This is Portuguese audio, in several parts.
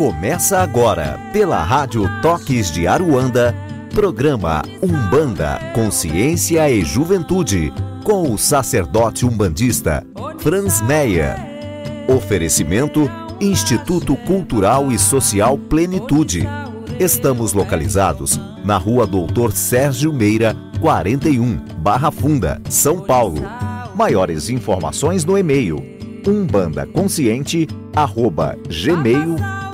Começa agora, pela Rádio Toques de Aruanda, programa Umbanda, Consciência e Juventude, com o sacerdote umbandista Franz Meyer. Oferecimento Instituto Cultural e Social Plenitude. Estamos localizados na Rua Doutor Sérgio Meira, 41, Barra Funda, São Paulo. Maiores informações no e-mail umbandaconsciente@gmail.com.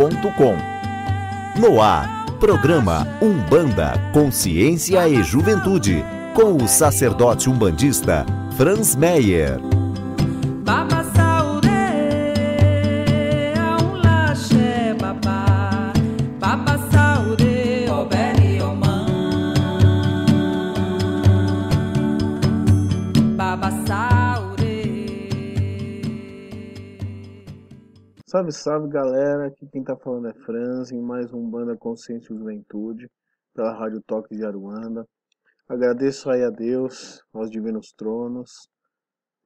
No ar, programa Umbanda, Consciência e Juventude, com o sacerdote umbandista Franz Meyer. Salve, salve galera, aqui quem tá falando é Franz, em mais um Umbanda Consciência e Juventude, pela Rádio Toque de Aruanda. Agradeço aí a Deus, aos divinos tronos,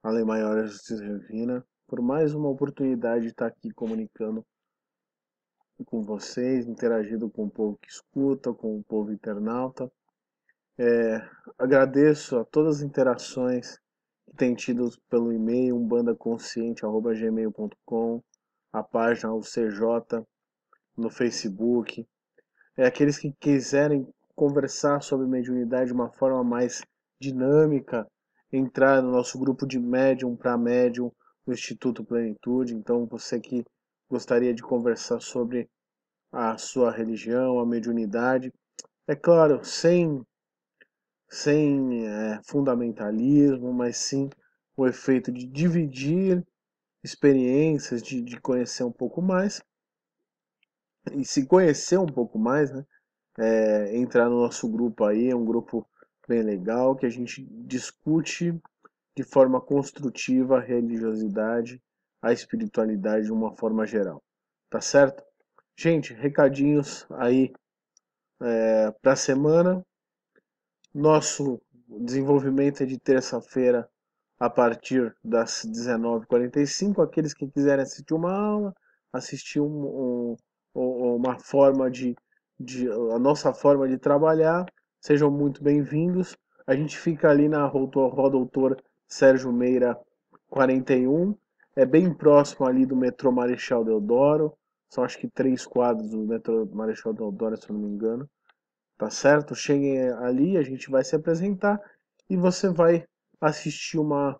a Lei Maior e a Justiça Divina, por mais uma oportunidade de estar aqui comunicando com vocês, interagindo com o povo que escuta, com o povo internauta. Agradeço a todas as interações que tem tido pelo e-mail umbandaconsciente@gmail.com, a página UCJ no Facebook. Aqueles que quiserem conversar sobre mediunidade de uma forma mais dinâmica, entrar no nosso grupo de médium para médium do Instituto Plenitude. Então, você que gostaria de conversar sobre a sua religião, a mediunidade, é claro, sem fundamentalismo, mas sim o efeito de dividir experiências, de conhecer um pouco mais. E se conhecer um pouco mais, né? Entrar no nosso grupo aí, é um grupo bem legal, que a gente discute de forma construtiva a religiosidade, a espiritualidade de uma forma geral. Tá certo? Gente, recadinhos aí para a semana. Nosso desenvolvimento é de terça-feira a partir das 19h45. Aqueles que quiserem assistir uma aula, assistir uma forma a nossa forma de trabalhar, sejam muito bem-vindos. A gente fica ali na Rua Doutor Sérgio Meira 41, é bem próximo ali do metrô Marechal Deodoro, são acho que 3 quadros do metrô Marechal Deodoro, se eu não me engano. Tá certo? Cheguem ali, a gente vai se apresentar e você vai assistir uma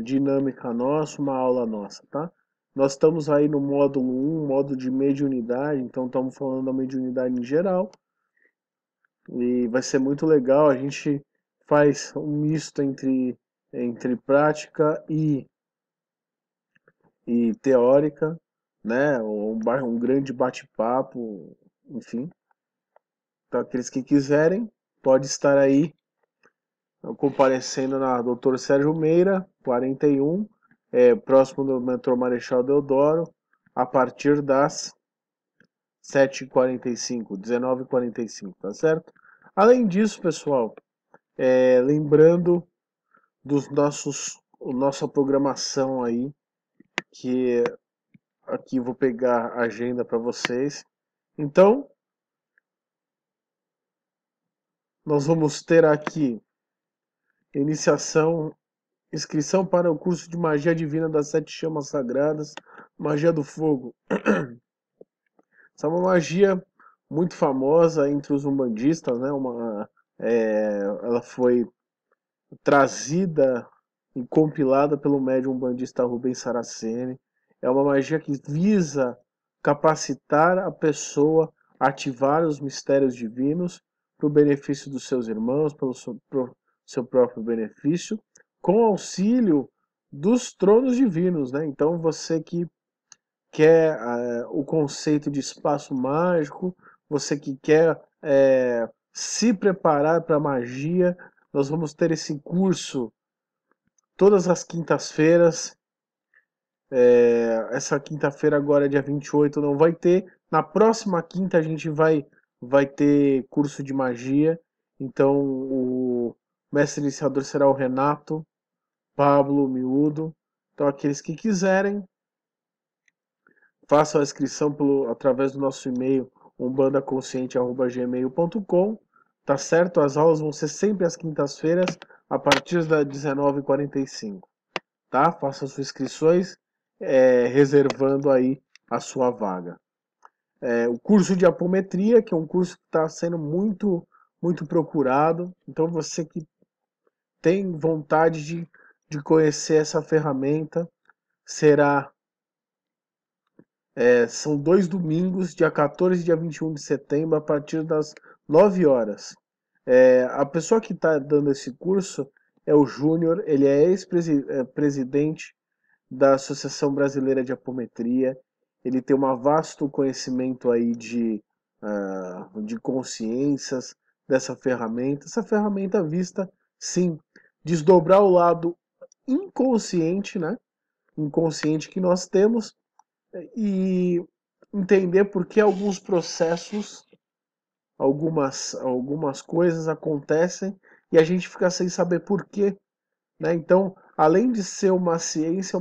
dinâmica nossa, uma aula nossa, tá? Nós estamos aí no módulo 1, módulo de mediunidade, então estamos falando da mediunidade em geral. E vai ser muito legal, a gente faz um misto entre prática e teórica, né? Um grande bate-papo, enfim. Então, aqueles que quiserem, pode estar aí comparecendo na Doutor Sérgio Meira, 41, próximo do metrô Marechal Deodoro, a partir das 7h45, 19h45, tá certo? Além disso, pessoal, lembrando nossa programação aí, que aqui vou pegar a agenda para vocês. Então, nós vamos ter aqui inscrição para o curso de Magia Divina das 7 Chamas Sagradas, Magia do Fogo. Essa é uma magia muito famosa entre os umbandistas, né? Ela foi trazida e compilada pelo médium umbandista Rubens Saraceni. É uma magia que visa capacitar a pessoa a ativar os mistérios divinos para o benefício dos seus irmãos, pelo seu próprio benefício, com auxílio dos tronos divinos, né? Então você que quer o conceito de espaço mágico, você que quer se preparar para a magia, nós vamos ter esse curso todas as quintas-feiras. Essa quinta-feira agora, dia 28, não vai ter. Na próxima quinta a gente vai ter curso de magia. Então o mestre iniciador será o Renato Pablo Miúdo. Então aqueles que quiserem façam a inscrição através do nosso e-mail umbandaconsciente@gmail.com, tá certo? As aulas vão ser sempre às quintas-feiras, a partir das 19h45, tá? Faça suas inscrições, reservando aí a sua vaga. O curso de apometria, que é um curso que está sendo muito, muito procurado, então você que tem vontade de conhecer essa ferramenta, são 2 domingos, dia 14 e dia 21 de setembro, a partir das 9 horas. A pessoa que está dando esse curso é o Júnior, ele é ex-presidente da Associação Brasileira de Apometria, ele tem um vasto conhecimento aí de consciências dessa ferramenta. Essa ferramenta vista, sim, desdobrar o lado inconsciente, né? Inconsciente que nós temos e entender por que alguns processos, algumas coisas acontecem e a gente fica sem saber por quê, né? Então, além de ser uma ciência,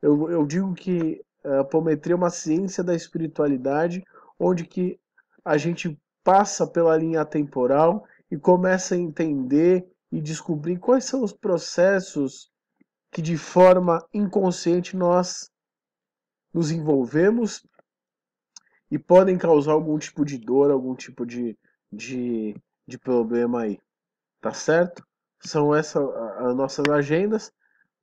eu digo que a apometria é uma ciência da espiritualidade, onde que a gente passa pela linha temporal e começa a entender e descobrir quais são os processos que de forma inconsciente nós nos envolvemos e podem causar algum tipo de dor, algum tipo de, de problema aí, tá certo? São essas as nossas agendas.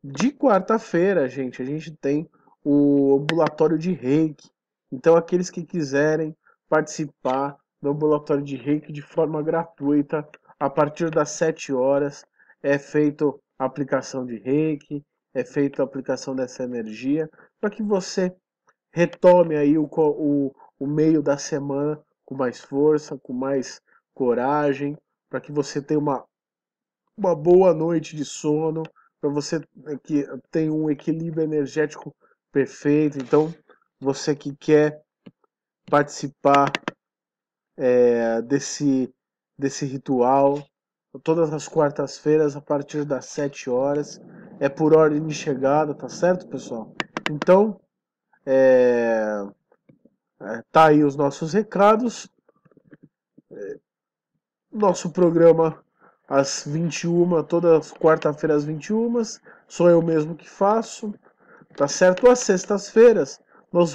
De quarta-feira, gente, a gente tem o ambulatório de Reiki. Então, aqueles que quiserem participar do ambulatório de Reiki de forma gratuita, a partir das 7 horas, é feito a aplicação de Reiki, é feita a aplicação dessa energia, para que você retome aí o meio da semana com mais força, com mais coragem, para que você tenha uma boa noite de sono, para você que tenha um equilíbrio energético perfeito. Então, você que quer participar desse ritual, todas as quartas-feiras, a partir das 7 horas, é por ordem de chegada, tá certo, pessoal? Então, tá aí os nossos recados. Nosso programa às 21, todas quarta-feira às 21, sou eu mesmo que faço, tá certo? Às sextas-feiras nós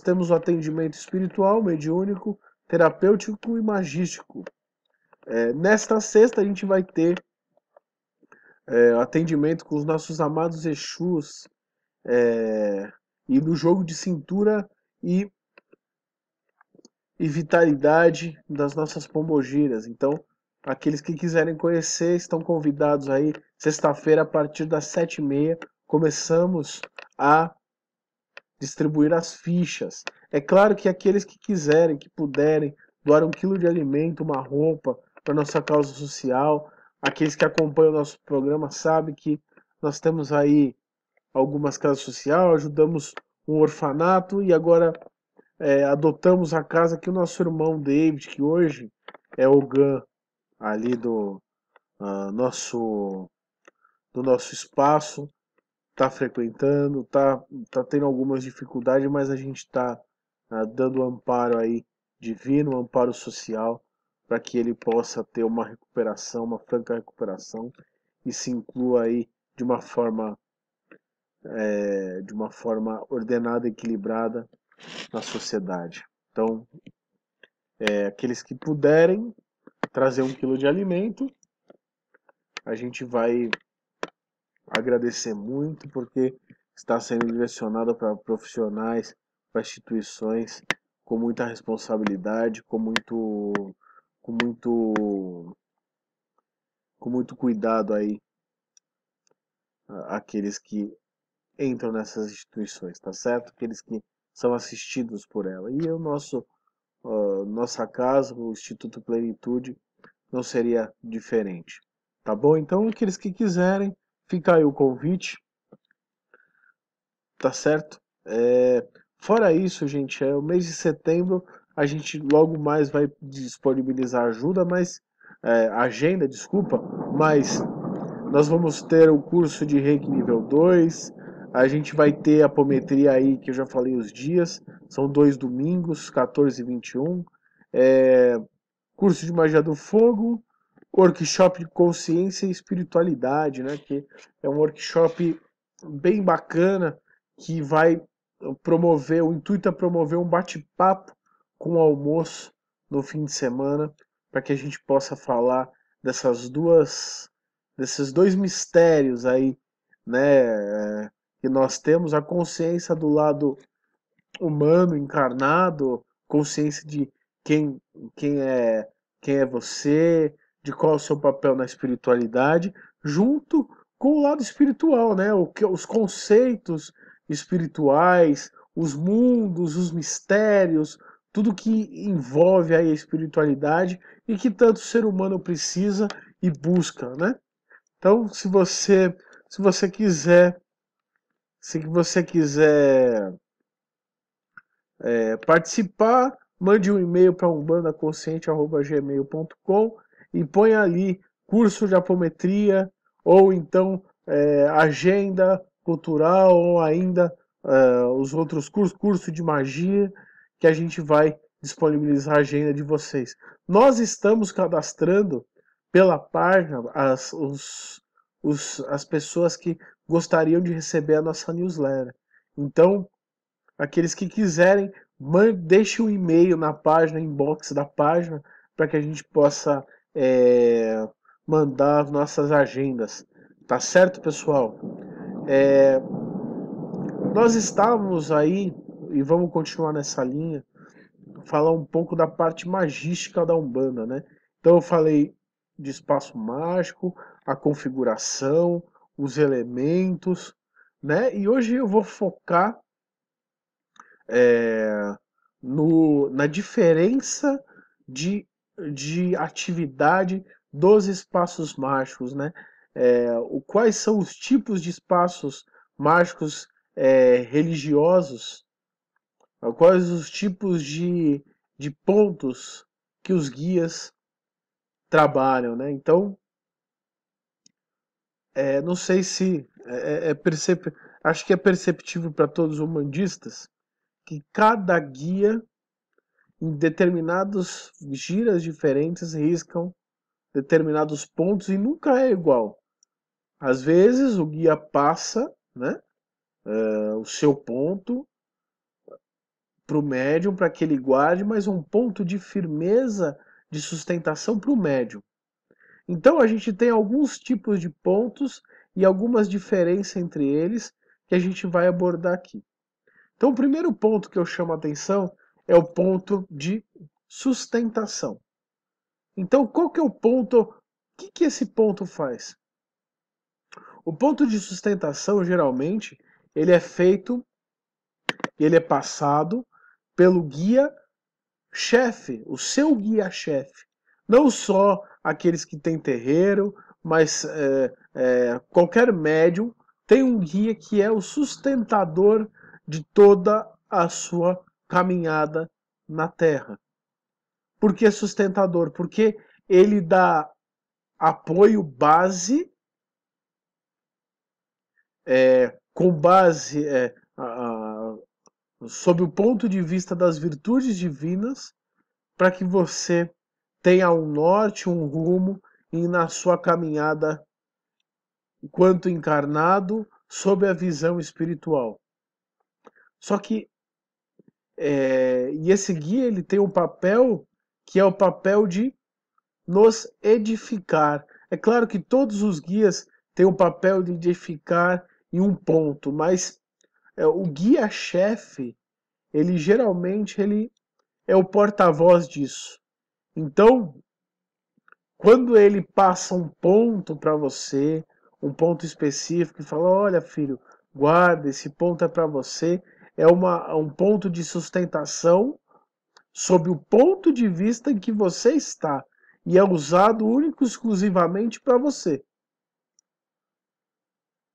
temos o atendimento espiritual, mediúnico, terapêutico e magístico. Nesta sexta a gente vai ter atendimento com os nossos amados Exus, e no jogo de cintura e vitalidade das nossas pombogiras. Então, aqueles que quiserem conhecer estão convidados aí. Sexta-feira, a partir das 7h30, começamos a distribuir as fichas. É claro que aqueles que quiserem, que puderem, doar 1 quilo de alimento, uma roupa para nossa causa social. Aqueles que acompanham o nosso programa sabem que nós temos aí algumas casas sociais, ajudamos um orfanato e agora adotamos a casa que o nosso irmão David, que hoje é o GAN ali do nosso espaço, está frequentando, está tendo algumas dificuldades, mas a gente está dando amparo aí divino, amparo social, para que ele possa ter uma recuperação, uma franca recuperação e se inclua aí de uma forma ordenada, equilibrada na sociedade. Então, aqueles que puderem trazer 1 quilo de alimento, a gente vai agradecer muito, porque está sendo direcionado para profissionais, para instituições com muita responsabilidade, com muito cuidado aí, aqueles que entram nessas instituições, tá certo? Aqueles que são assistidos por ela. E nossa casa, o Instituto Plenitude, não seria diferente. Tá bom? Então, aqueles que quiserem, fica aí o convite. Tá certo? Fora isso, gente, o mês de setembro a gente logo mais vai disponibilizar ajuda, agenda, desculpa, mas nós vamos ter o curso de Reiki nível 2, A gente vai ter a apometria aí, que eu já falei os dias, são 2 domingos, 14 e 21. Curso de Magia do Fogo, workshop de consciência e espiritualidade, né? Que é um workshop bem bacana que vai promover, o intuito é promover um bate-papo com o almoço no fim de semana, para que a gente possa falar desses dois mistérios aí, né? Que nós temos a consciência do lado humano encarnado, consciência de quem, quem é quem é você, de qual é o seu papel na espiritualidade, junto com o lado espiritual, né? Os conceitos espirituais, os mundos, os mistérios, tudo que envolve aí a espiritualidade e que tanto o ser humano precisa e busca, né? Então, se você quiser, se você quiser participar, mande um e-mail para umbandaconsciente@gmail.com e põe ali curso de apometria ou então agenda cultural ou ainda os outros curso de magia, que a gente vai disponibilizar a agenda de vocês. Nós estamos cadastrando pela página as pessoas que gostariam de receber a nossa newsletter. Então, aqueles que quiserem, deixe um e-mail na página, inbox da página, para que a gente possa mandar as nossas agendas. Tá certo, pessoal? Nós estávamos aí, e vamos continuar nessa linha, falar um pouco da parte magística da Umbanda, né? Então eu falei de espaço mágico, a configuração, os elementos, né? E hoje eu vou focar na diferença de atividade dos espaços mágicos, né? Quais são os tipos de espaços mágicos religiosos, quais os tipos de pontos que os guias trabalham, né? Então, não sei se acho que é perceptível para todos os umbandistas que cada guia, em determinados giras diferentes, riscam determinados pontos e nunca é igual. Às vezes o guia passa, né, o seu ponto para o médium, para que ele guarde, mas um ponto de firmeza, de sustentação para o médium. Então a gente tem alguns tipos de pontos e algumas diferenças entre eles que a gente vai abordar aqui. Então o primeiro ponto que eu chamo a atenção é o ponto de sustentação. Então qual que é o ponto? O que esse ponto faz? O ponto de sustentação, geralmente, ele é feito, ele é passado pelo guia-chefe, o seu guia-chefe. Não só aqueles que têm terreiro, mas qualquer médium tem um guia que é o sustentador de toda a sua caminhada na Terra. Por que sustentador? Porque ele dá apoio base, com base sob o ponto de vista das virtudes divinas, para que você tenha um norte, um rumo e na sua caminhada enquanto encarnado sob a visão espiritual. Só que e esse guia ele tem um papel que é o papel de nos edificar. É claro que todos os guias têm o papel de edificar em um ponto, mas o guia-chefe, ele geralmente ele é o porta-voz disso. Então, quando ele passa um ponto para você, um ponto específico, e fala: olha, filho, guarda, esse ponto é para você, é um ponto de sustentação sob o ponto de vista em que você está, e é usado único e exclusivamente para você.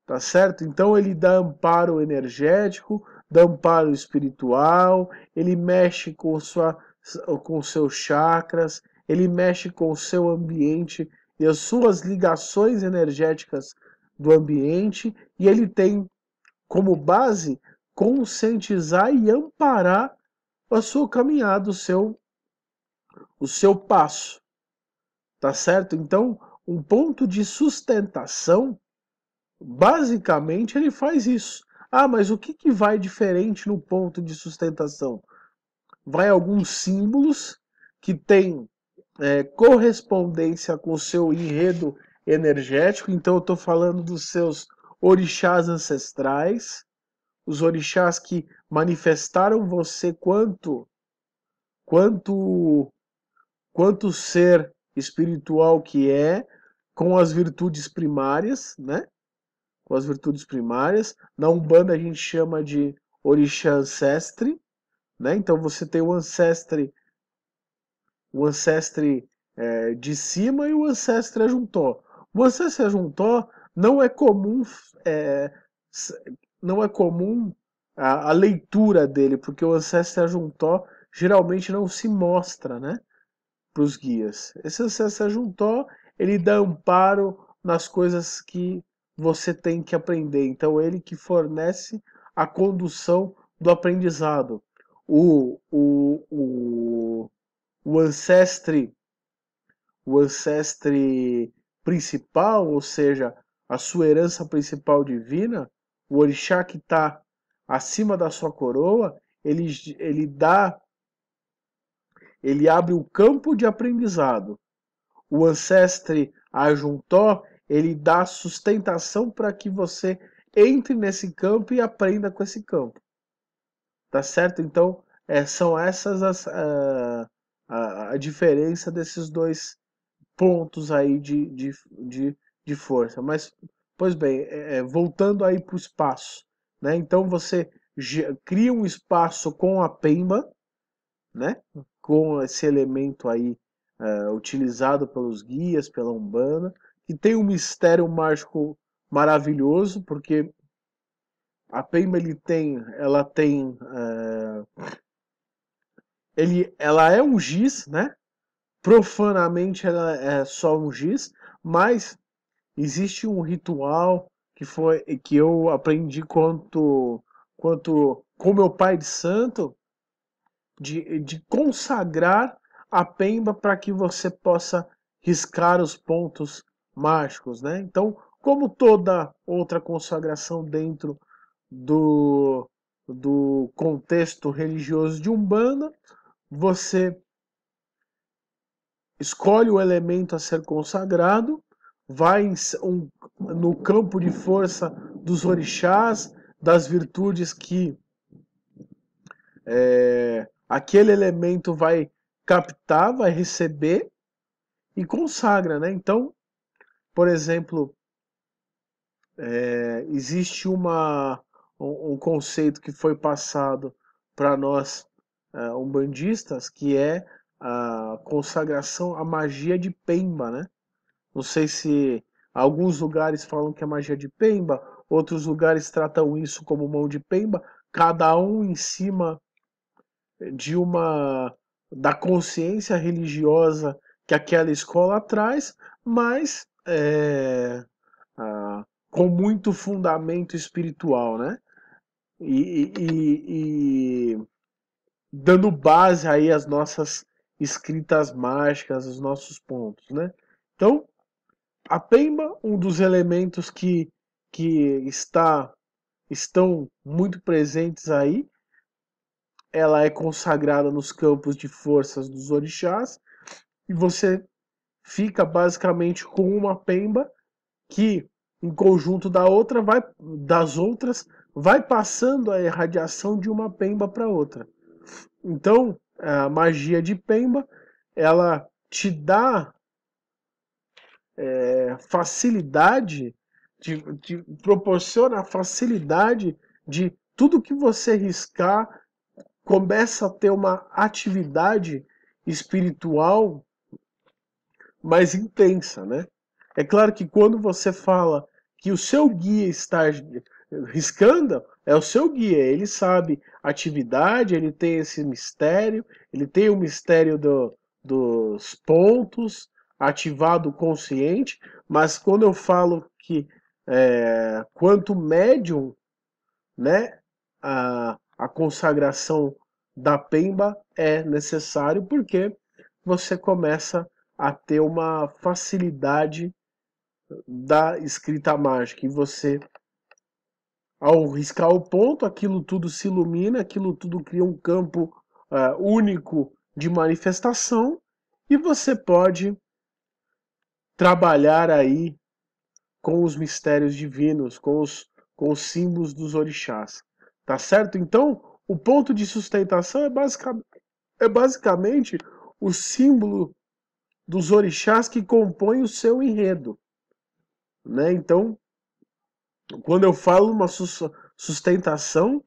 Tá certo? Então ele dá amparo energético, dá amparo espiritual, ele mexe com os seus chakras, ele mexe com o seu ambiente e as suas ligações energéticas do ambiente, e ele tem como base, conscientizar e amparar a sua caminhada, o seu passo, tá certo? Então, um ponto de sustentação, basicamente, ele faz isso. Ah, mas o que vai diferente no ponto de sustentação? Vai alguns símbolos que têm correspondência com o seu enredo energético. Então eu estou falando dos seus orixás ancestrais, os orixás que manifestaram você quanto ser espiritual que é, com as virtudes primárias, né? Com as virtudes primárias. Na Umbanda a gente chama de orixá ancestre, né? Então você tem o ancestre de cima e o ancestre ajuntó. O ancestre ajuntó não é comum, é, não é comum a leitura dele, porque o ancestre ajuntó geralmente não se mostra, né, para os guias. Esse ancestre ajuntó, ele dá amparo nas coisas que você tem que aprender. Então ele que fornece a condução do aprendizado. O, o, o, o ancestre, o ancestre principal, ou seja, a sua herança principal divina, o orixá que está acima da sua coroa, ele abre o campo de aprendizado. O ancestre ajuntó, ele dá sustentação para que você entre nesse campo e aprenda com esse campo. Tá certo? Então, são essas a diferença desses dois pontos aí de força. Mas, pois bem, voltando aí para o espaço, né? Então você cria um espaço com a pemba, né? Com esse elemento aí utilizado pelos guias, pela Umbanda, que tem um mistério mágico maravilhoso, porque a pemba ela é um giz, né? Profanamente ela é só um giz, mas existe um ritual que eu aprendi com meu pai de santo de consagrar a pemba para que você possa riscar os pontos mágicos, né? Então, como toda outra consagração dentro do, do contexto religioso de Umbanda, você escolhe o elemento a ser consagrado, vai no campo de força dos orixás, das virtudes que aquele elemento vai captar, vai receber e consagra, né? Então, por exemplo, existe um conceito que foi passado para nós umbandistas, que é a consagração à magia de Pemba, né? Não sei se alguns lugares falam que é magia de Pemba, outros lugares tratam isso como mão de Pemba, cada um em cima da consciência religiosa que aquela escola traz, mas com muito fundamento espiritual, né? E dando base aí às nossas escritas mágicas, os nossos pontos, né? Então, a pemba, um dos elementos que estão muito presentes aí, ela é consagrada nos campos de forças dos orixás, e você fica basicamente com uma pemba que, em conjunto das outras, vai passando a irradiação de uma pemba para outra. Então, a magia de pemba, ela te dá facilidade, te proporciona a facilidade de tudo que você riscar começa a ter uma atividade espiritual mais intensa, né? É claro que quando você fala que o seu guia está riscando, é o seu guia, ele sabe a atividade, ele tem esse mistério, ele tem o mistério dos pontos, ativado consciente, mas quando eu falo que quanto médium né, a consagração da pemba é necessário, porque você começa a ter uma facilidade da escrita mágica, e você, ao riscar o ponto, aquilo tudo se ilumina, aquilo tudo cria um campo único de manifestação, e você pode trabalhar aí com os mistérios divinos, com os símbolos dos orixás. Tá certo? Então, o ponto de sustentação é basicamente o símbolo dos orixás que compõem o seu enredo. Né? Então, quando eu falo uma sustentação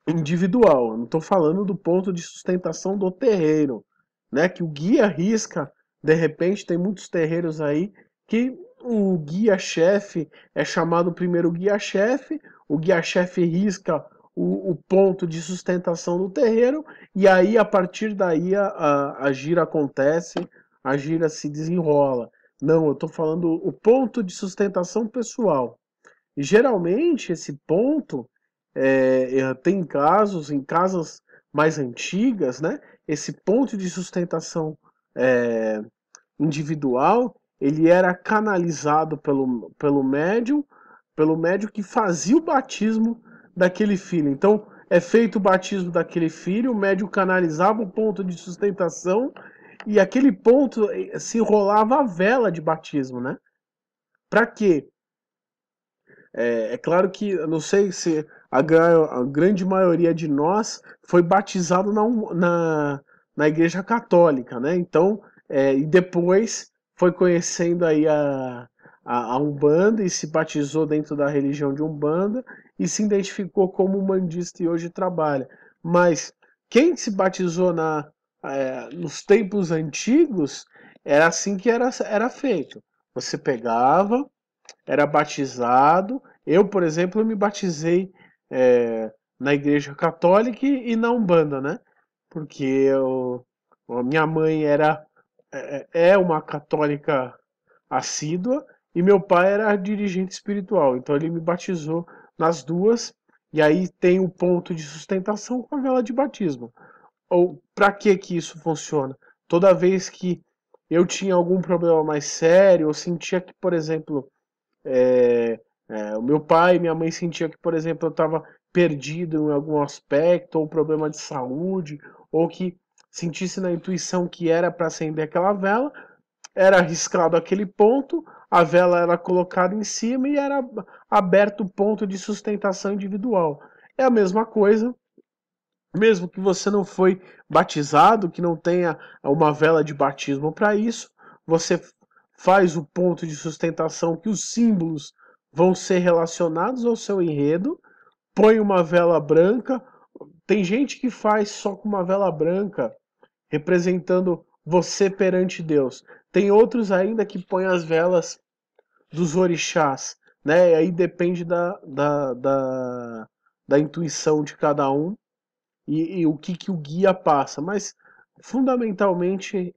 individual, eu não estou falando do ponto de sustentação do terreiro, né? Que o guia risca, de repente tem muitos terreiros aí que o guia-chefe é chamado primeiro guia-chefe, o guia-chefe risca o ponto de sustentação do terreiro, e aí a partir daí a gira acontece, a gira se desenrola. Não, eu estou falando o ponto de sustentação pessoal. E geralmente esse ponto tem casos, em casas mais antigas, né? Esse ponto de sustentação é, individual, ele era canalizado pelo médium que fazia o batismo daquele filho. Então, é feito o batismo daquele filho, o médium canalizava o ponto de sustentação e aquele ponto se enrolava a vela de batismo, né? Para quê? É claro que eu não sei se a grande maioria de nós foi batizado na Igreja Católica, né? Então, e depois foi conhecendo aí a Umbanda e se batizou dentro da religião de Umbanda e se identificou como umbandista e hoje trabalha. Mas quem se batizou nos tempos antigos era assim que era feito. Você pegava, era batizado. Eu, por exemplo, me batizei na Igreja Católica e na Umbanda, né? Porque a minha mãe é uma católica assídua e meu pai era dirigente espiritual. Então ele me batizou nas duas e aí tem o ponto de sustentação com a vela de batismo. Ou para que isso funciona? Toda vez que eu tinha algum problema mais sério, eu sentia que, por exemplo, o meu pai e minha mãe sentiam que, por exemplo, eu estava perdido em algum aspecto, ou problema de saúde, ou que sentisse na intuição que era para acender aquela vela, era arriscado aquele ponto, a vela era colocada em cima e era aberto o ponto de sustentação individual. É a mesma coisa, mesmo que você não foi batizado, que não tenha uma vela de batismo para isso, você faz o ponto de sustentação que os símbolos vão ser relacionados ao seu enredo, põe uma vela branca. Tem gente que faz só com uma vela branca, representando você perante Deus. Tem outros ainda que põem as velas dos orixás, né? E aí depende da intuição de cada um e o que o guia passa. Mas fundamentalmente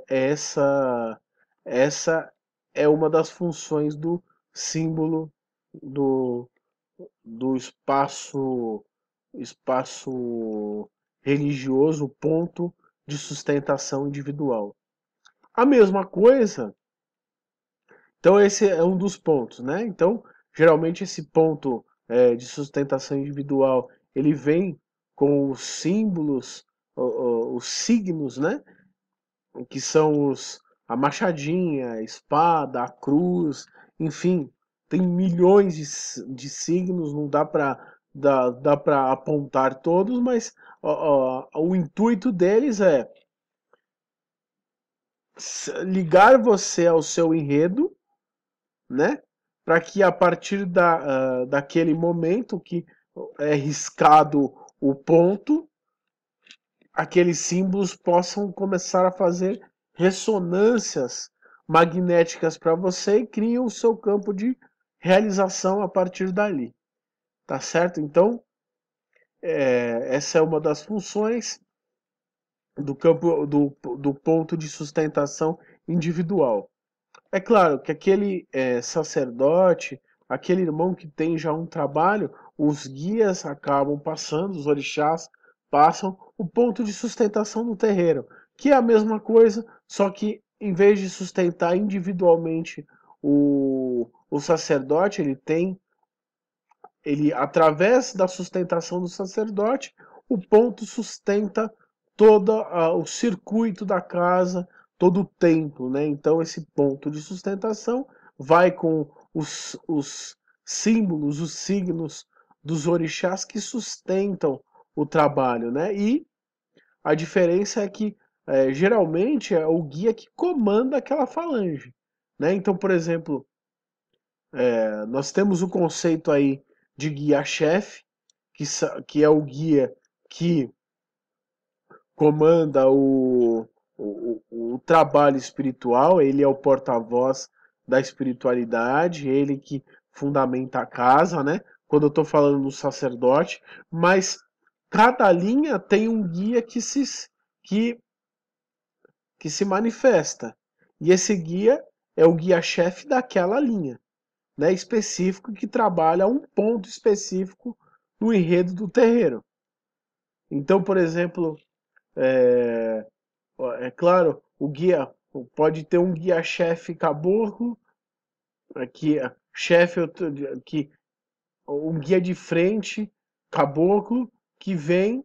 essa é uma das funções do símbolo do, do espaço religioso, ponto de sustentação individual. A mesma coisa, então esse é um dos pontos, né? Então, geralmente esse ponto de sustentação individual, ele vem com os símbolos, os signos, né? Que são a machadinha, a espada, a cruz, enfim, tem milhões de signos, não dá para apontar todos, mas o intuito deles é ligar você ao seu enredo, né? Para que a partir daquele momento que é riscado o ponto, aqueles símbolos possam começar a fazer ressonâncias magnéticas para você e criam o seu campo de realização a partir dali. Tá certo? Então, essa é uma das funções do campo do ponto de sustentação individual. É claro que aquele sacerdote aquele irmão que tem já um trabalho, os guias acabam passando, os orixás passam o ponto de sustentação no terreiro, que é a mesma coisa, só que em vez de sustentar individualmente o sacerdote, ele, através da sustentação do sacerdote, o ponto sustenta todo o circuito da casa, todo o templo, né? Então esse ponto de sustentação vai com os símbolos, os signos dos orixás que sustentam o trabalho, né? E a diferença é que geralmente é o guia que comanda aquela falange, né? Então, por exemplo, nós temos o conceito aí de guia-chefe, que é o guia que comanda o trabalho espiritual, ele é o porta-voz da espiritualidade, ele que fundamenta a casa, né? Quando eu estou falando do sacerdote, mas cada linha tem um guia que, que se manifesta. E esse guia é o guia-chefe daquela linha, né, específico que trabalha um ponto específico no enredo do terreiro. Então, por exemplo, é claro, o guia pode ter um guia-chefe caboclo, que chefe que um guia de frente caboclo que vem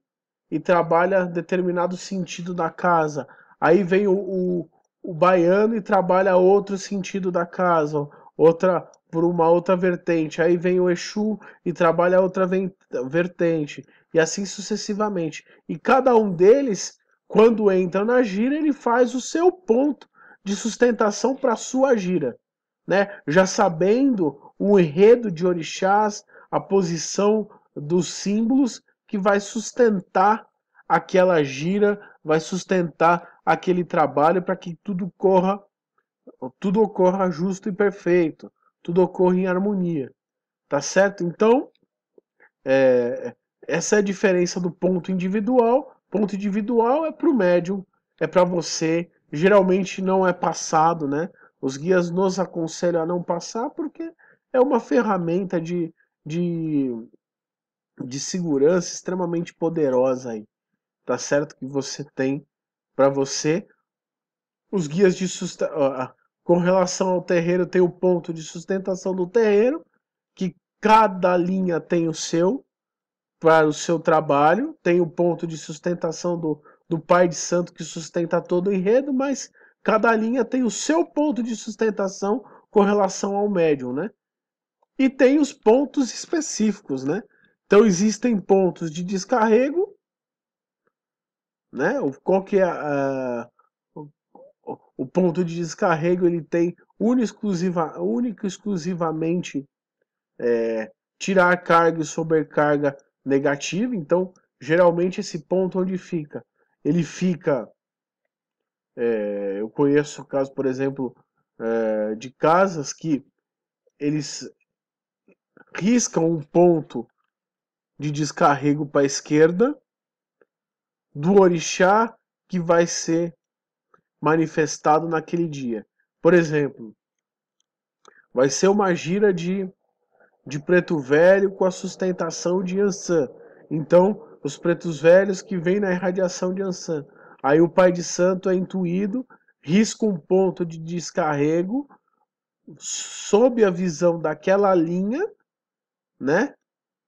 e trabalha determinado sentido da casa. Aí vem o baiano e trabalha outro sentido da casa, outra por uma outra vertente. Aí vem o Exu e trabalha outra vertente, e assim sucessivamente. E cada um deles, quando entra na gira, ele faz o seu ponto de sustentação para a sua gira, né? Já sabendo o enredo de orixás, a posição dos símbolos que vai sustentar aquela gira, vai sustentar aquele trabalho para que tudo ocorra justo e perfeito, tudo ocorra em harmonia, tá certo? Então, essa é a diferença do ponto individual. Ponto individual é para o médium, é para você, geralmente não é passado, né? Os guias nos aconselham a não passar porque é uma ferramenta de, de segurança extremamente poderosa aí, tá certo? Que você tem para você. Os guias com relação ao terreiro, tem o ponto de sustentação do terreiro, que cada linha tem o seu, para o seu trabalho, tem o ponto de sustentação do pai de santo que sustenta todo o enredo, mas cada linha tem o seu ponto de sustentação com relação ao médium, né? E tem os pontos específicos, né? Então existem pontos de descarrego, né? Qual que é o ponto de descarrego? Ele tem única e exclusivamente tirar carga e sobrecarga negativa. Então, geralmente esse ponto onde fica? Ele fica, eu conheço casos, por exemplo, de casas que eles riscam um ponto de descarrego para a esquerda do orixá que vai ser manifestado naquele dia. Por exemplo, vai ser uma gira de preto velho com a sustentação de Yansan. Então, os pretos velhos que vêm na irradiação de Yansan. Aí o pai de santo é intuído, risca um ponto de descarrego sob a visão daquela linha, né?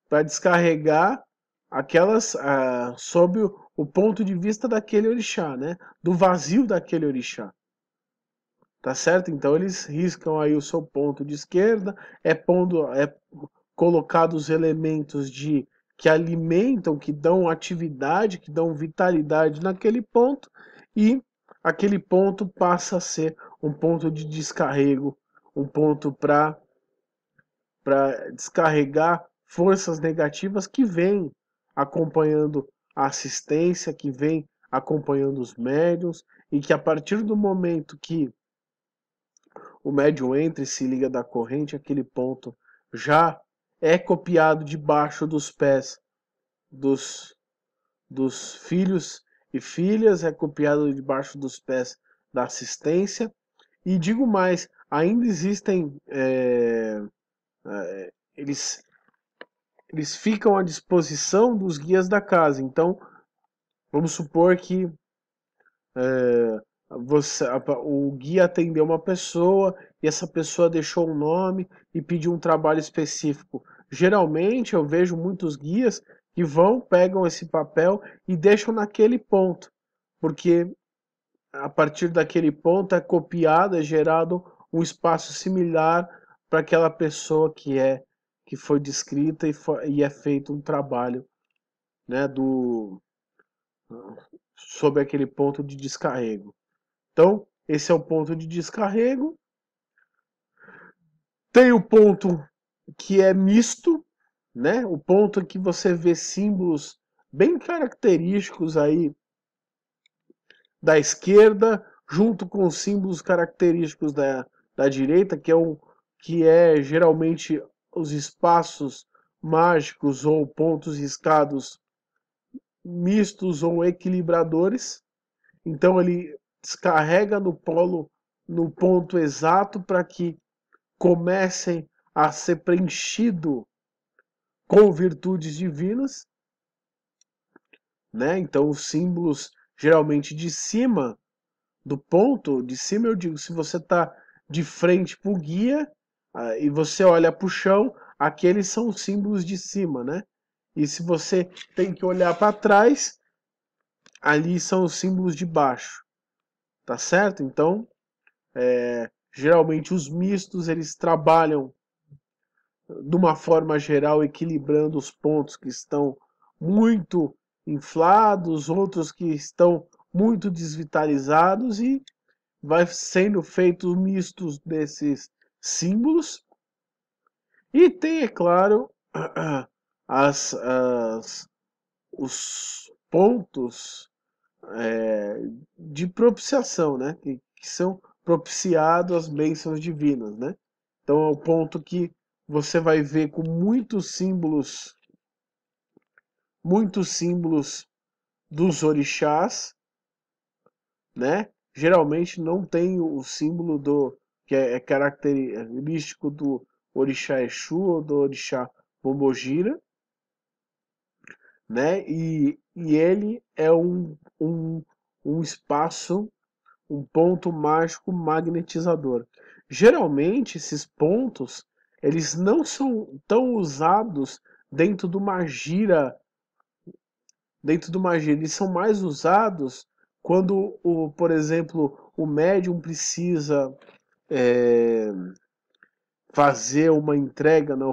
Para descarregar aquelas sob o ponto de vista daquele orixá, né? Do vazio daquele orixá. Tá certo? Então eles riscam aí o seu ponto de esquerda, é colocado os elementos que alimentam, que dão atividade, que dão vitalidade naquele ponto, e aquele ponto passa a ser um ponto de descarrego, um ponto para descarregar forças negativas que vêm acompanhando a assistência, que vêm acompanhando os médiuns, e que a partir do momento que o médium entra e se liga da corrente, aquele ponto já é copiado debaixo dos pés dos filhos e filhas, é copiado debaixo dos pés da assistência. E digo mais, ainda existem eles ficam à disposição dos guias da casa. Então, vamos supor que o guia atendeu uma pessoa e essa pessoa deixou um nome e pediu um trabalho específico. Geralmente eu vejo muitos guias que pegam esse papel e deixam naquele ponto, porque a partir daquele ponto é copiado, é gerado um espaço similar para aquela pessoa que foi descrita e é feito um trabalho, né, sobre aquele ponto de descarrego. Então, esse é o ponto de descarrego. Tem o ponto que é misto, né? O ponto que você vê símbolos bem característicos aí da esquerda, junto com os símbolos característicos da direita, que é geralmente os espaços mágicos ou pontos riscados mistos ou equilibradores. Então ele descarrega no ponto exato para que comecem a ser preenchido com virtudes divinas, né? Então os símbolos geralmente de cima do ponto, de cima eu digo, se você está de frente para o guia e você olha para o chão, aqueles são os símbolos de cima, né? E se você tem que olhar para trás, ali são os símbolos de baixo, tá certo? Então, geralmente os mistos eles trabalham de uma forma geral equilibrando os pontos que estão muito inflados, outros que estão muito desvitalizados e vai sendo feito mistos desses símbolos. E tem, é claro, as, as, os pontos de propiciação, né? Que são propiciados às bênçãos divinas, né? Então é o ponto que você vai ver com muitos símbolos dos orixás, né? Geralmente não tem o símbolo que é característico do orixá Exu ou do orixá Pombogira, né? E ele é um espaço, um ponto mágico magnetizador. Geralmente esses pontos eles não são tão usados dentro de uma gira, eles são mais usados quando por exemplo, o médium precisa é, fazer uma entrega uma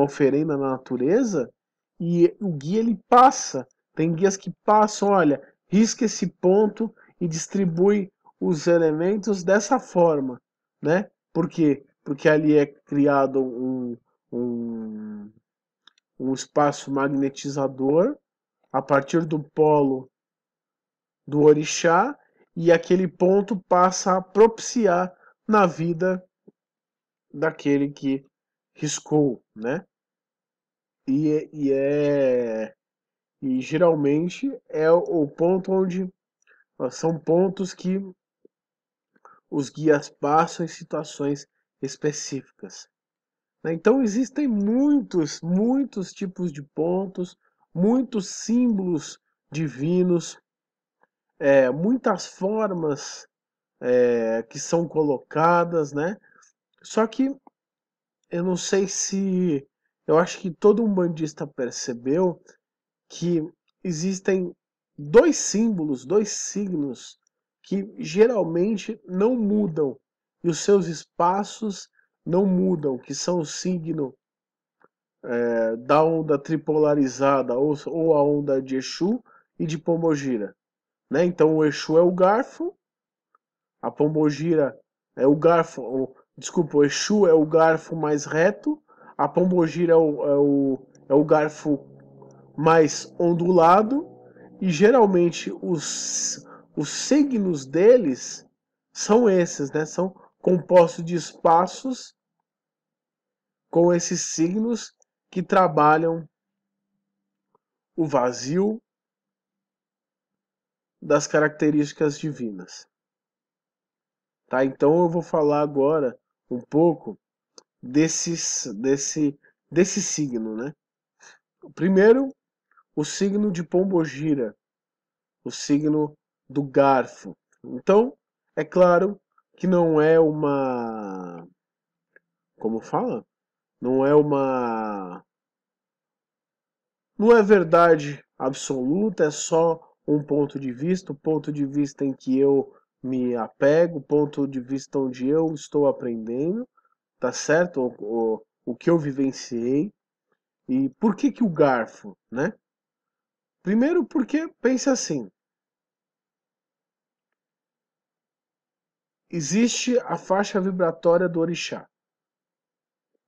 oferenda na natureza e o guia ele passa. Tem guias que passam, olha, risca esse ponto e distribui os elementos dessa forma, né? Por quê? Porque ali é criado um, um espaço magnetizador a partir do polo do orixá e aquele ponto passa a propiciar na vida daquele que riscou, né? E, e é e geralmente é o ponto onde são pontos que os guias passam em situações específicas, né? Então existem muitos tipos de pontos, muitos símbolos divinos, muitas formas que são colocadas, né? Só que eu não sei se. Eu acho que todo umbandista percebeu que existem dois símbolos, dois signos que geralmente não mudam e os seus espaços não mudam, que são o signo da onda tripolarizada ou a onda de Exu e de Pombogira, né? Então o Exu é o garfo, a Pombogira é o garfo, desculpa, o Exu é o garfo mais reto, a Pombogira é o garfo mais ondulado, e geralmente os signos deles são esses, né? São compostos de espaços com esses signos que trabalham o vazio das características divinas. Tá? Então eu vou falar agora um pouco desse signo, né? Primeiro, o signo de Pombogira, o signo do garfo. Então, é claro que não é uma... Como fala? Não é uma... Não é verdade absoluta, é só um ponto de vista, o ponto de vista em que eu me apego, o ponto de vista onde eu estou aprendendo, tá certo? O que eu vivenciei. E por que que o garfo, né? Primeiro porque, pensa assim, existe a faixa vibratória do orixá.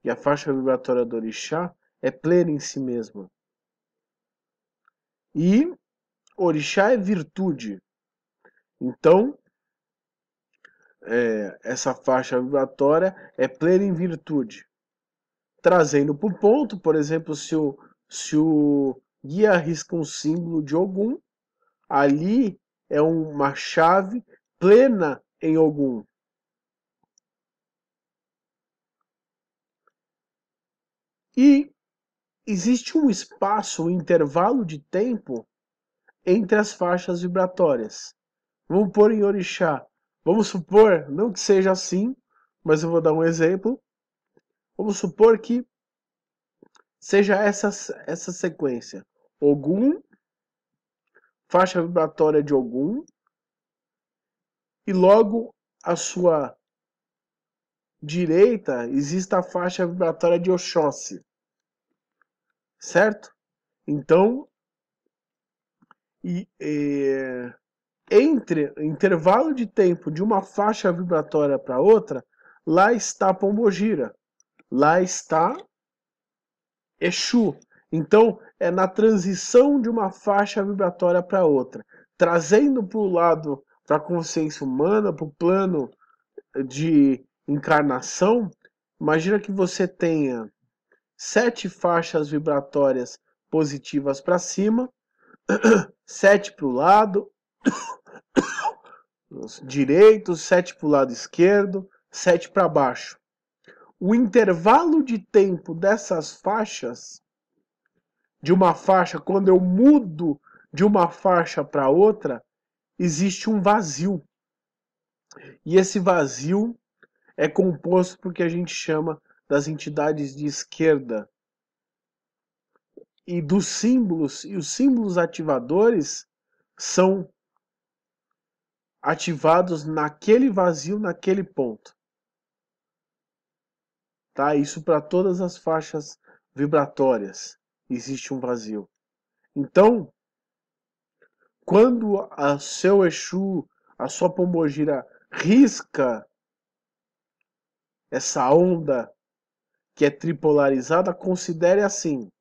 E a faixa vibratória do orixá é plena em si mesma. E orixá é virtude. Então, essa faixa vibratória é plena em virtude. Trazendo para o ponto, por exemplo, se o guia arrisca um símbolo de Ogum, ali é uma chave plena em Ogum. E existe um espaço, um intervalo de tempo entre as faixas vibratórias. Vamos pôr em orixá. Vamos supor, não que seja assim, mas eu vou dar um exemplo. Vamos supor que seja essa sequência. Ogum, faixa vibratória de Ogum, e logo à sua direita existe a faixa vibratória de Oxóssi. Certo? Então, entre intervalo de tempo de uma faixa vibratória para outra, lá está Pombogira, lá está Exu. Então, é na transição de uma faixa vibratória para outra, trazendo para o lado, para a consciência humana, para o plano de encarnação. Imagina que você tenha 7 faixas vibratórias positivas para cima, 7 para o lado direito, 7 para o lado esquerdo, 7 para baixo. O intervalo de tempo dessas faixas, de uma faixa, quando eu mudo de uma faixa para outra, existe um vazio. E esse vazio é composto por que a gente chama das entidades de esquerda. E dos símbolos, e os símbolos ativadores são ativados naquele vazio, naquele ponto. Tá? Isso para todas as faixas vibratórias existe um vazio. Então, quando a seu Exu, a sua Pombogira risca essa onda que é tripolarizada, considere assim: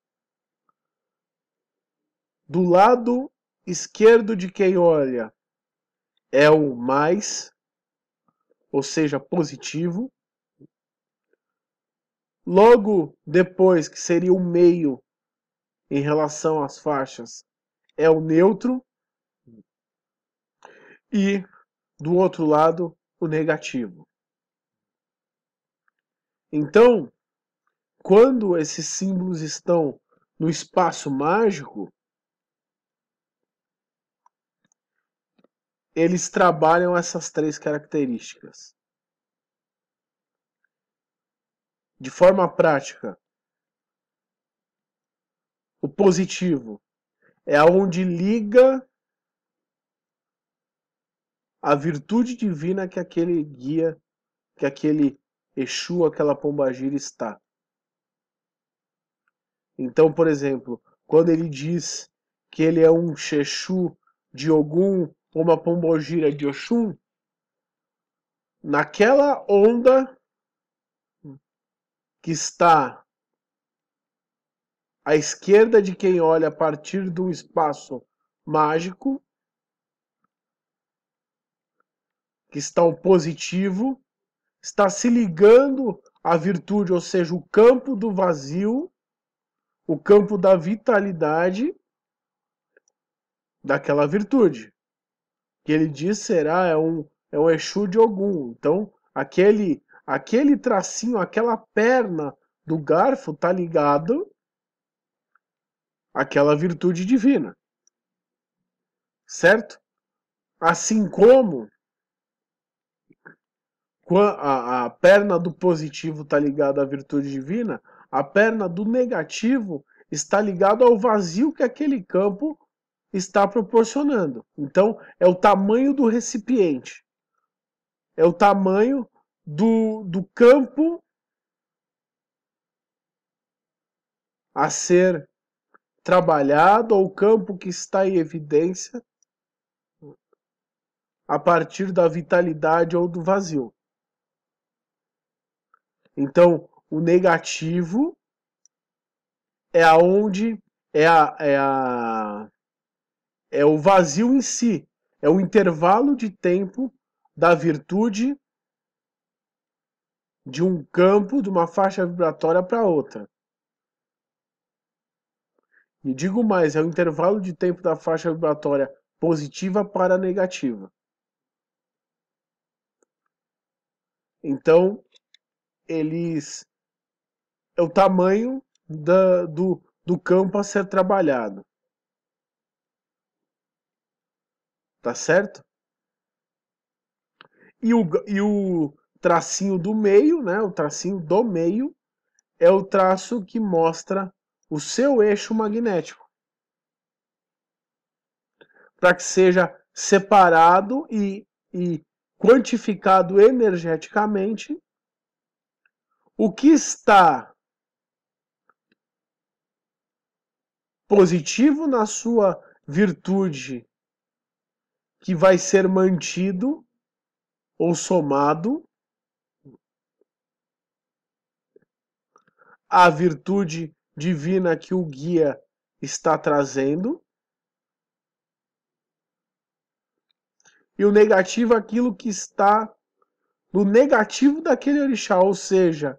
do lado esquerdo de quem olha é o mais, ou seja, positivo. Logo depois, que seria o meio em relação às faixas, é o neutro. E do outro lado, o negativo. Então, quando esses símbolos estão no espaço mágico, eles trabalham essas 3 características. De forma prática, o positivo é onde liga a virtude divina que aquele guia, que aquele Exu, aquela Pombagira está. Então, por exemplo, quando ele diz que ele é um Xexu de Ogum ou uma Pombogira de Oxum, naquela onda que está à esquerda de quem olha a partir do espaço mágico, que está o positivo, está se ligando à virtude, ou seja, o campo do vazio, o campo da vitalidade daquela virtude. Que ele diz será é um Exu de Ogum. Então, aquele tracinho, aquela perna do garfo está ligado àquela virtude divina, certo? Assim como a perna do positivo está ligada à virtude divina, a perna do negativo está ligada ao vazio que aquele campo está proporcionando. Então, é o tamanho do recipiente, é o tamanho do campo a ser trabalhado, ou o campo que está em evidência a partir da vitalidade ou do vazio. Então, o negativo é aonde é o vazio em si, é o intervalo de tempo da virtude de um campo, de uma faixa vibratória para outra. E digo mais, é o intervalo de tempo da faixa vibratória positiva para a negativa. Então, é o tamanho do campo a ser trabalhado. Tá certo? E o tracinho do meio, né? O tracinho do meio é o traço que mostra o seu eixo magnético, para que seja separado e quantificado energeticamente o que está positivo na sua virtude, que vai ser mantido ou somado à virtude divina que o guia está trazendo, e o negativo aquilo que está no negativo daquele orixá, ou seja,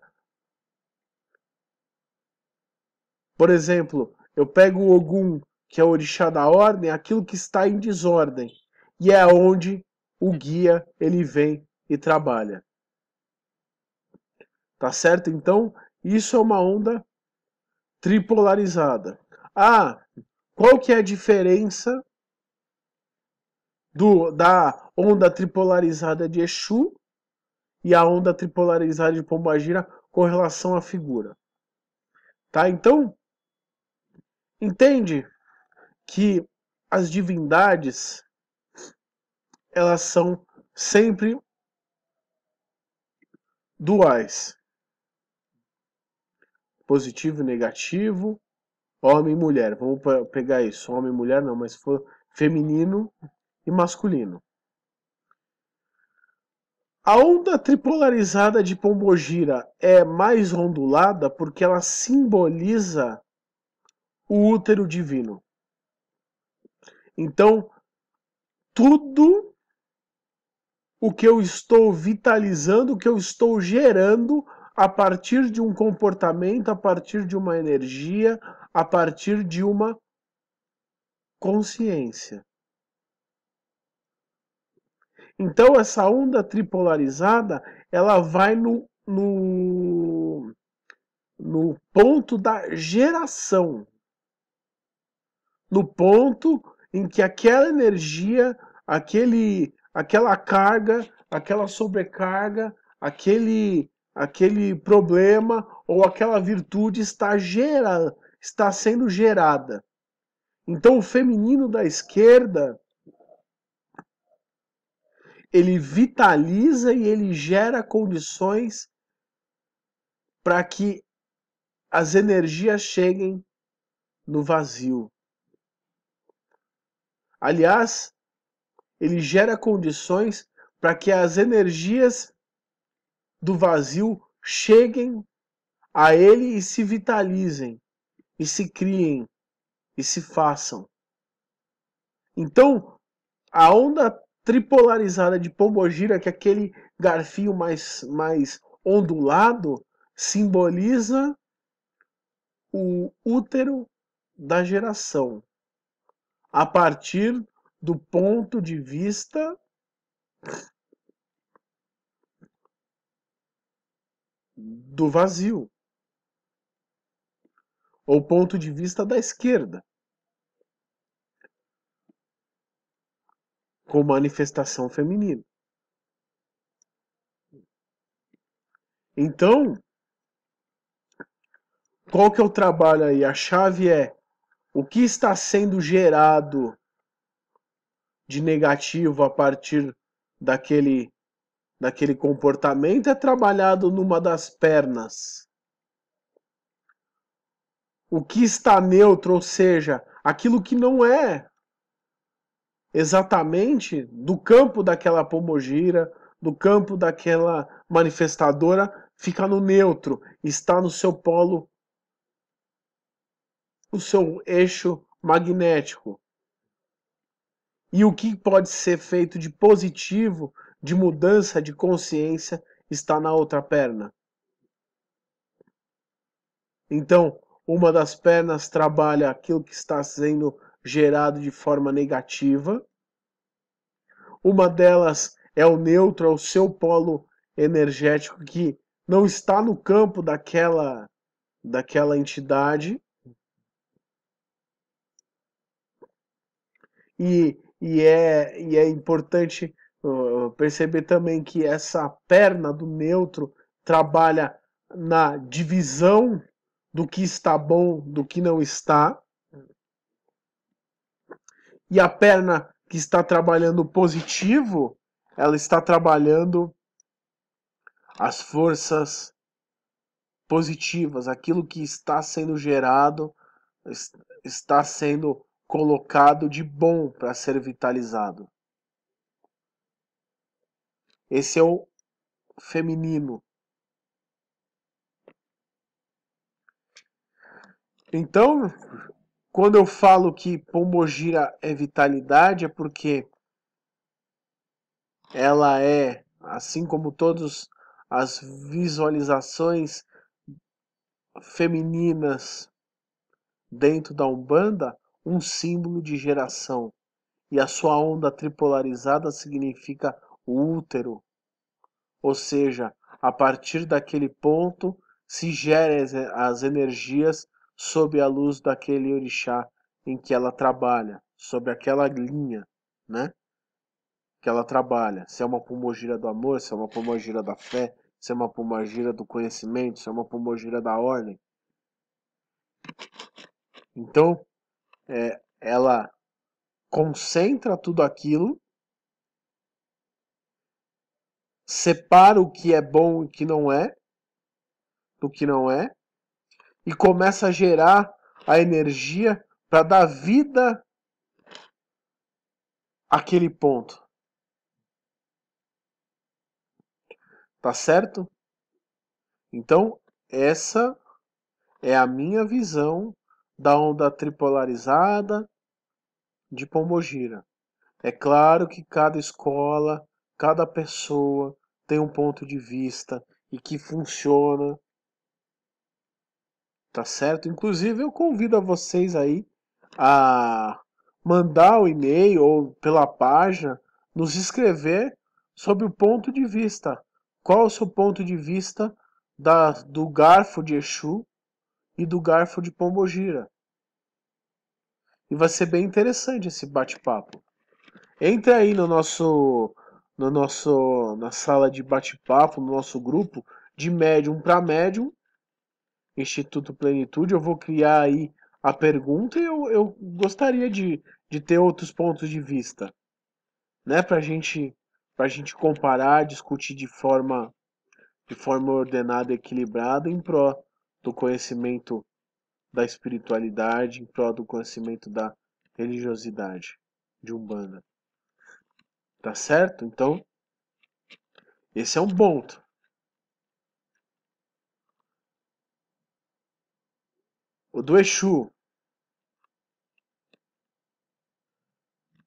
por exemplo, eu pego o Ogum, que é o orixá da ordem, aquilo que está em desordem, e é onde o guia ele vem e trabalha. Tá certo? Então, isso é uma onda tripolarizada. Ah, qual que é a diferença da onda tripolarizada de Exu e a onda tripolarizada de Pombagira com relação à figura? Tá? Então, entende que as divindades elas são sempre duais, positivo e negativo, homem e mulher. Vamos pegar isso, homem e mulher não, mas se for feminino e masculino. A onda tripolarizada de Pombogira é mais ondulada porque ela simboliza o útero divino. Então, tudo o que eu estou vitalizando, o que eu estou gerando a partir de um comportamento, a partir de uma energia, a partir de uma consciência. Então, essa onda tripolarizada, ela vai no ponto da geração, no ponto em que aquela energia, aquela carga, aquela sobrecarga, aquele problema ou aquela virtude está sendo gerada. Então, o feminino da esquerda, ele vitaliza e ele gera condições para que as energias cheguem no vazio. Aliás, ele gera condições para que as energias do vazio cheguem a ele e se vitalizem, e se criem, e se façam. Então, a onda tripolarizada de Pombogira, que é aquele garfinho mais ondulado, simboliza o útero da geração, a partir do ponto de vista do vazio, ou ponto de vista da esquerda, com manifestação feminina. Então, qual que é o trabalho aí? A chave é o que está sendo gerado de negativo a partir daquele comportamento é trabalhado numa das pernas. O que está neutro, ou seja, aquilo que não é exatamente do campo daquela pombogira, do campo daquela manifestadora, fica no neutro, está no seu polo, o seu eixo magnético. E o que pode ser feito de positivo, de mudança de consciência, está na outra perna. Então, uma das pernas trabalha aquilo que está sendo gerado de forma negativa. Uma delas é o neutro, é o seu polo energético que não está no campo daquela entidade. E é importante perceber também que essa perna do neutro trabalha na divisão do que está bom, do que não está. E a perna que está trabalhando positivo, ela está trabalhando as forças positivas, aquilo que está sendo gerado, está sendo colocado de bom para ser vitalizado. Esse é o feminino. Então, quando eu falo que pombogira é vitalidade, é porque ela é, assim como todas as visualizações femininas dentro da Umbanda, um símbolo de geração. E a sua onda tripolarizada significa o útero. Ou seja, a partir daquele ponto se gerem as energias sob a luz daquele orixá em que ela trabalha, sobre aquela linha, né? Que ela trabalha. Se é uma pombogira do amor, se é uma pombogira da fé, se é uma pombogira do conhecimento, se é uma pombogira da ordem. Então, ela concentra tudo aquilo, separa o que é bom e o que não é, do que não é, e começa a gerar a energia para dar vida àquele ponto. Tá certo? Então, essa é a minha visão da onda tripolarizada de pombogira. É claro que cada escola, cada pessoa tem um ponto de vista e que funciona, tá certo? Inclusive eu convido a vocês aí a mandar o e-mail ou pela página nos escrever sobre o ponto de vista. Qual é o seu ponto de vista do garfo de Exu e do garfo de Pombogira? E vai ser bem interessante esse bate-papo. Entre aí na sala de bate-papo, no nosso grupo de médium para médium, Instituto Plenitude. Eu vou criar aí a pergunta e eu gostaria de ter outros pontos de vista, né? Para gente comparar, discutir de forma ordenada e equilibrada em pró do conhecimento da espiritualidade, em prol do conhecimento da religiosidade de Umbanda. Tá certo? Então, esse é um ponto. O do Exu.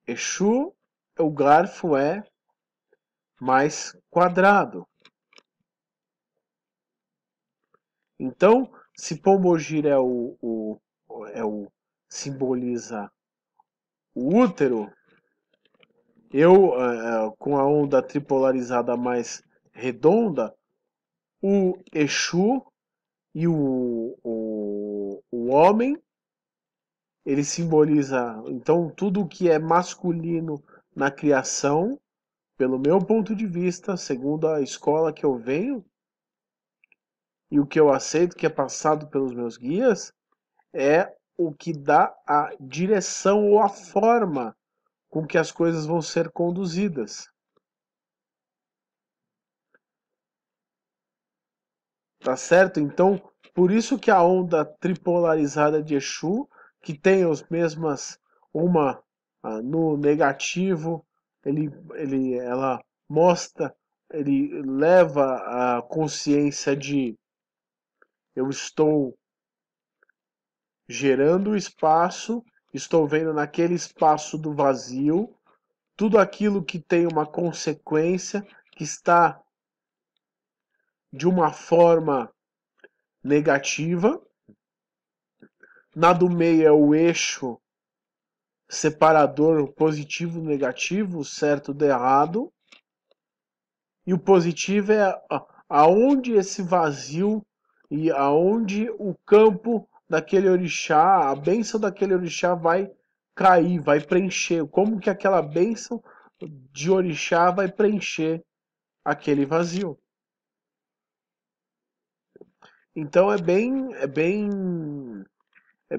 Exu, o garfo é mais quadrado. Então, se Pombogira simboliza o útero, eu com a onda tripolarizada mais redonda, o Exu e o homem, ele simboliza, então, tudo que é masculino na criação, pelo meu ponto de vista, segundo a escola que eu venho, e o que eu aceito que é passado pelos meus guias, é o que dá a direção ou a forma com que as coisas vão ser conduzidas. Tá certo? Então, por isso que a onda tripolarizada de Exu, que tem as mesmas, uma no negativo, ela mostra, ele leva a consciência de eu estou gerando o espaço, estou vendo naquele espaço do vazio tudo aquilo que tem uma consequência, que está de uma forma negativa. Na do meio é o eixo separador positivo negativo, certo do errado. E o positivo é aonde esse vazio e aonde o campo daquele orixá, a bênção daquele orixá vai cair, vai preencher. Como que aquela bênção de orixá vai preencher aquele vazio. Então é bem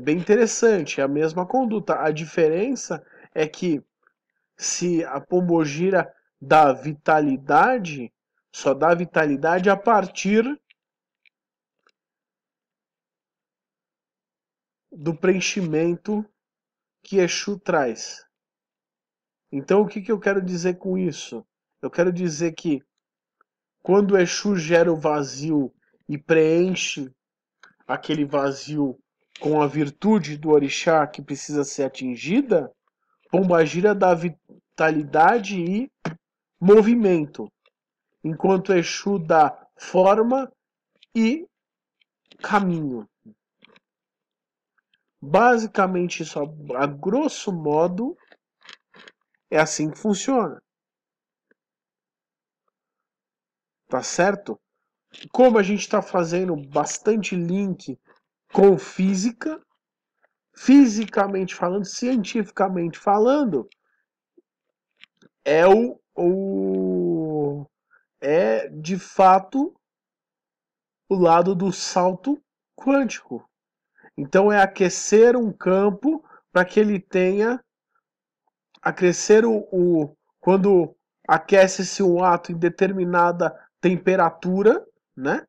interessante, é a mesma conduta. A diferença é que se a pombogira dá vitalidade, só dá vitalidade a partir do preenchimento que Exu traz. Então, o que eu quero dizer com isso? Eu quero dizer que quando o Exu gera o vazio e preenche aquele vazio com a virtude do orixá que precisa ser atingida, pombagira dá vitalidade e movimento, enquanto Exu dá forma e caminho. Basicamente, isso a grosso modo é assim que funciona. Tá certo? Como a gente está fazendo bastante link com física, fisicamente falando, cientificamente falando, é é de fato o lado do salto quântico. Então é aquecer um campo para que ele tenha aquecer quando aquece-se um ato em determinada temperatura, né?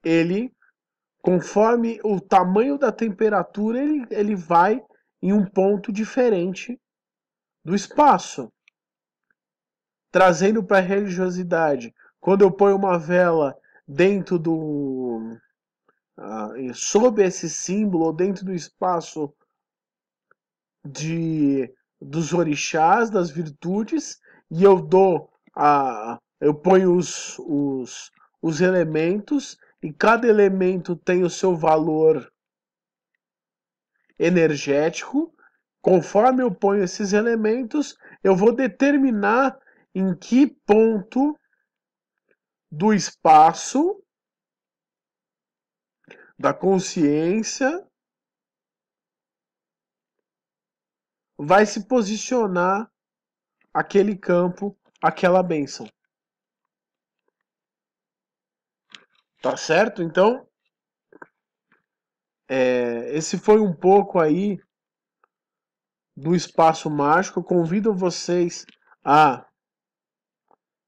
Ele, conforme o tamanho da temperatura, ele vai em um ponto diferente do espaço, trazendo para a religiosidade. Quando eu ponho uma vela dentro sob esse símbolo, ou dentro do espaço dos orixás, das virtudes, e eu ponho os elementos, e cada elemento tem o seu valor energético. Conforme eu ponho esses elementos, eu vou determinar em que ponto do espaço, da consciência, vai se posicionar aquele campo, aquela bênção. Tá certo? Então, esse foi um pouco aí do Espaço Mágico. Eu convido vocês a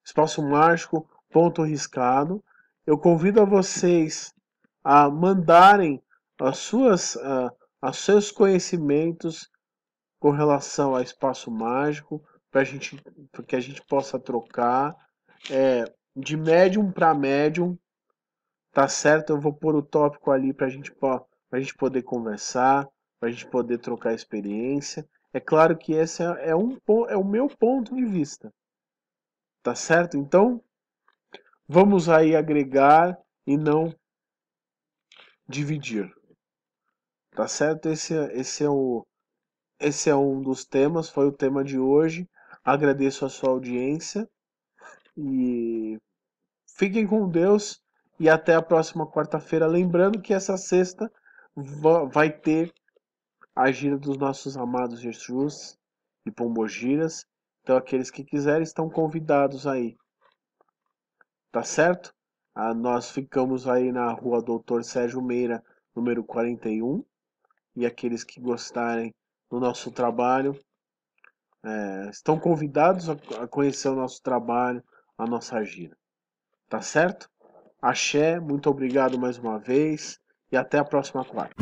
Espaço Mágico, ponto riscado. Eu convido a vocês a mandarem os seus conhecimentos com relação ao Espaço Mágico, para que a gente possa trocar de médium para médium, tá certo? Eu vou pôr o tópico ali para a gente poder conversar, para a gente poder trocar experiência. É claro que esse é o meu ponto de vista, tá certo? Então, vamos aí agregar e não dividir, tá certo? Esse é um dos temas, foi o tema de hoje. Agradeço a sua audiência e Fiquem com Deus e até a próxima quarta-feira. Lembrando que essa sexta vai ter a gira dos nossos amados Jesus e Pombogiras. Então aqueles que quiserem estão convidados aí. Tá certo? Nós ficamos aí na rua Doutor Sérgio Meira, número 41. E aqueles que gostarem do nosso trabalho estão convidados a conhecer o nosso trabalho, a nossa gira. Tá certo? Axé, muito obrigado mais uma vez e até a próxima quarta.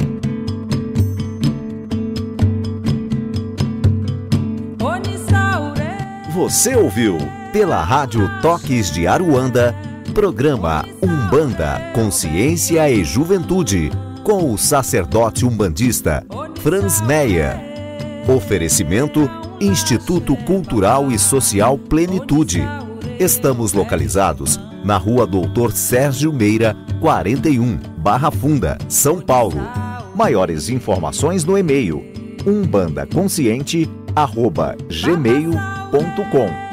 Você ouviu pela Rádio Toques de Aruanda, programa Umbanda, Consciência e Juventude, com o sacerdote umbandista Franz Meyer. Oferecimento Instituto Cultural e Social Plenitude. Estamos localizados na rua Doutor Sérgio Meira, 41, Barra Funda, São Paulo. Maiores informações no e-mail umbandaconsciente@gmail.com.